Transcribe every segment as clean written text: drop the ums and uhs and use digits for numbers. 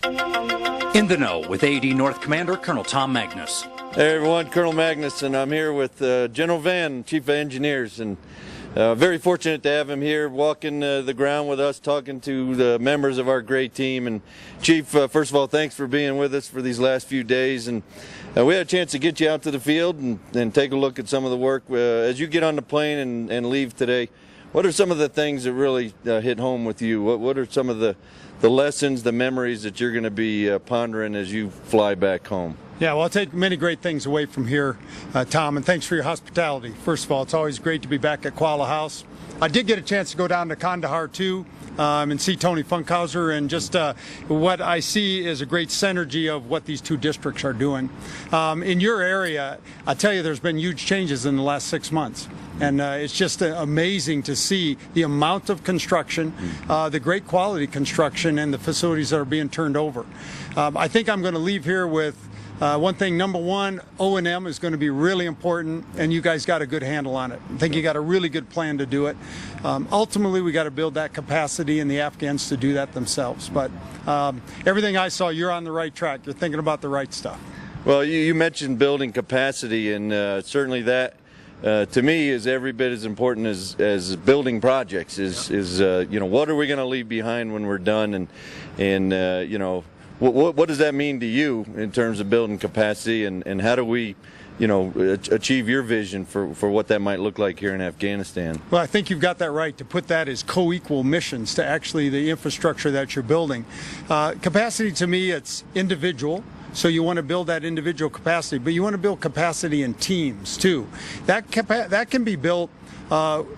In the Know with AD North Commander Colonel Tom Magnus. Hey everyone, Colonel Magnus, and I'm here with General Van, Chief of Engineers, and very fortunate to have him here walking the ground with us, talking to the members of our great team. And Chief, first of all, thanks for being with us for these last few days. And we had a chance to get you out to the field and take a look at some of the work. As you get on the plane and leave today, what are some of the things that really hit home with you? What are some of the lessons, the memories that you're going to be pondering as you fly back home? Yeah, well, I'll take many great things away from here, Tom, and thanks for your hospitality. First of all, it's always great to be back at Koala House. I did get a chance to go down to Kandahar, too, and see Tony Funkhauser, and just what I see is a great synergy of what these two districts are doing. In your area, I tell you, there's been huge changes in the last 6 months. And it's just amazing to see the amount of construction, the great quality construction, and the facilities that are being turned over. I think I'm going to leave here with one thing. Number one, O&M is going to be really important, and you guys got a good handle on it. I think you got a really good plan to do it. Ultimately, we got to build that capacity and the Afghans to do that themselves. But everything I saw, you're on the right track. You're thinking about the right stuff. Well, you mentioned building capacity, and certainly that, to me, is every bit as important as building projects. You know, what are we going to leave behind when we're done, and you know, what does that mean to you in terms of building capacity, and how do we, you know, achieve your vision for what that might look like here in Afghanistan? Well, I think you've got that right to put that as co-equal missions to actually the infrastructure that you're building. Capacity, to me, it's individual. So you want to build that individual capacity, but you want to build capacity in teams too. That can be built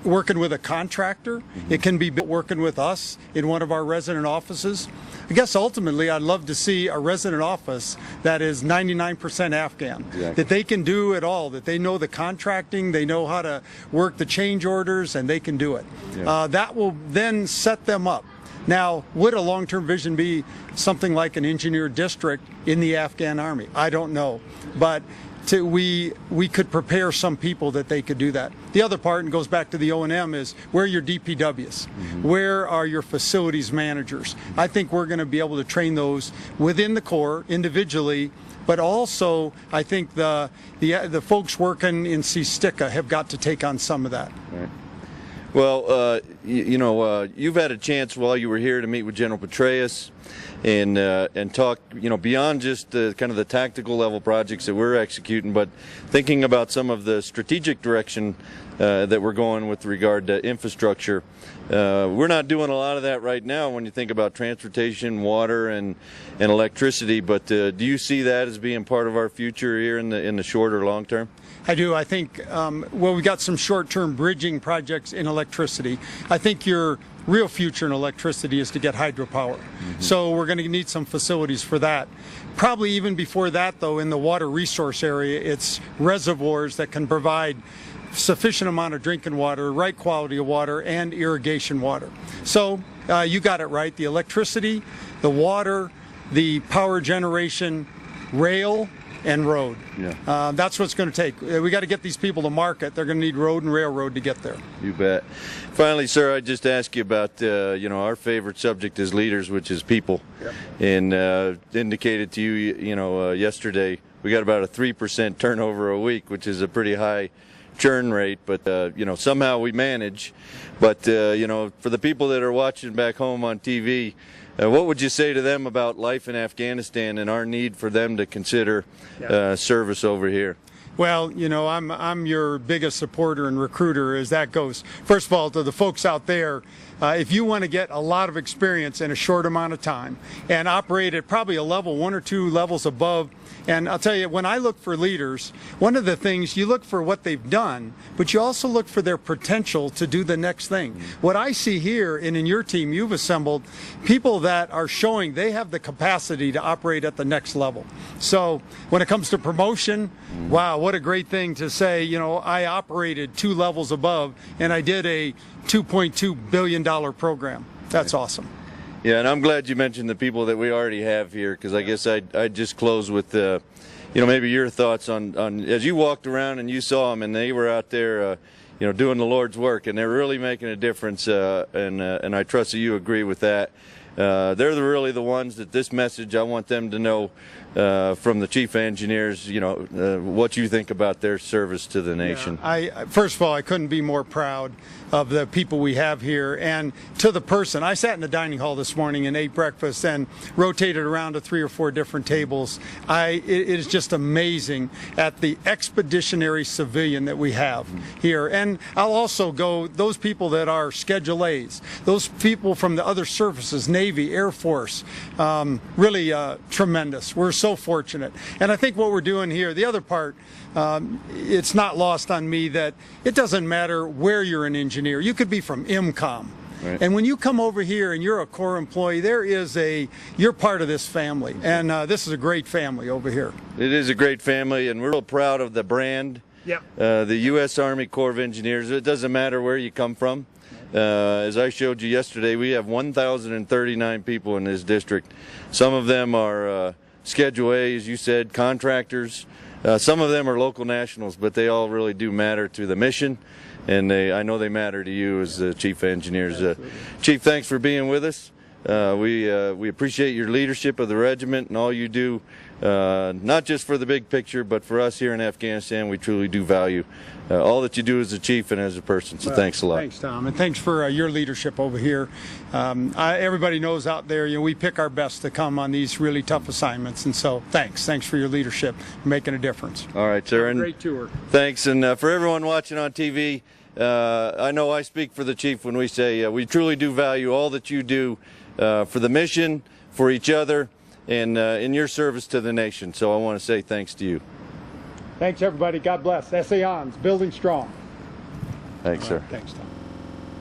working with a contractor. It can be built working with us in one of our resident offices. I guess ultimately I'd love to see a resident office that is 99% Afghan, that they can do it all, that they know the contracting, they know how to work the change orders, and they can do it. That will then set them up. Now, would a long-term vision be something like an engineer district in the Afghan army? I don't know, but we could prepare some people that they could do that. The other part, and goes back to the O&M, is where are your DPWs? Where are your facilities managers? I think we're going to be able to train those within the Corps individually, but also I think the folks working in Seastica have got to take on some of that. Right. Well, you know, you've had a chance while you were here to meet with General Petraeus and talk, you know, beyond just the kind of the tactical level projects that we're executing, but thinking about some of the strategic direction that we're going with regard to infrastructure. We're not doing a lot of that right now when you think about transportation, water, and electricity, but do you see that as being part of our future here in the short or long term? I do. I think, well, we got some short-term bridging projects in electricity. I think your real future in electricity is to get hydropower. So we're going to need some facilities for that. Probably even before that, though, in the water resource area, it's reservoirs that can provide sufficient amount of drinking water, right quality of water, and irrigation water. So you got it right. The electricity, the water, the power generation, rail, and road. That's what it's going to take. We got to get these people to market. They're going to need road and railroad to get there. You bet. Finally, sir, I just ask you about you know, our favorite subject as leaders, which is people. And indicated to you, you know, yesterday we got about a 3% turnover a week, which is a pretty high churn rate, but you know, somehow we manage. But you know, for the people that are watching back home on TV, what would you say to them about life in Afghanistan and our need for them to consider service over here? Well, you know, I'm your biggest supporter and recruiter as that goes. First of all, to the folks out there, if you want to get a lot of experience in a short amount of time and operate at probably a level 1 or 2 levels above, and I'll tell you, when I look for leaders, one of the things, you look for what they've done, but you also look for their potential to do the next thing. What I see here, and in your team, you've assembled people that are showing they have the capacity to operate at the next level. So when it comes to promotion, wow, what a great thing to say, you know, I operated 2 levels above and I did a $2.2 billion program. That's awesome. Yeah, and I'm glad you mentioned the people that we already have here, because I guess I'd just close with, you know, maybe your thoughts on as you walked around and you saw them and they were out there, you know, doing the Lord's work, and they're really making a difference, and I trust that you agree with that. they're really the ones that this message, I want them to know from the chief engineers, what you think about their service to the nation. Yeah, first of all, I couldn't be more proud of the people we have here, and to the person. I sat in the dining hall this morning and ate breakfast and rotated around to 3 or 4 different tables. It is just amazing at the expeditionary civilian that we have here. And I'll also go, those people that are Schedule A's, those people from the other services, Navy, Air Force, really tremendous. We're so fortunate. And I think what we're doing here, the other part, it's not lost on me that it doesn't matter where you're an engineer. You could be from IMCOM. Right. And when you come over here and you're a Corps employee, you're part of this family. And this is a great family over here. It is a great family, and we're real proud of the brand. Yep. The U.S. Army Corps of Engineers. It doesn't matter where you come from. As I showed you yesterday, we have 1,039 people in this district. Some of them are Schedule A, as you said, contractors. Some of them are local nationals, but they all really do matter to the mission, and I know they matter to you as chief engineers. Chief, thanks for being with us. We appreciate your leadership of the regiment and all you do, not just for the big picture, but for us here in Afghanistan. We truly do value all that you do as a chief and as a person. So thanks a lot. Thanks, Tom, and thanks for your leadership over here. Everybody knows out there, we pick our best to come on these really tough assignments, and so thanks for your leadership, making a difference. All right, sir. Great tour. Thanks, and for everyone watching on TV, I know I speak for the chief when we say we truly do value all that you do for the mission, for each other, and in your service to the nation. So I want to say thanks to you. Thanks, everybody. God bless. SA Arms, building strong. Thanks, sir. Thanks, Tom.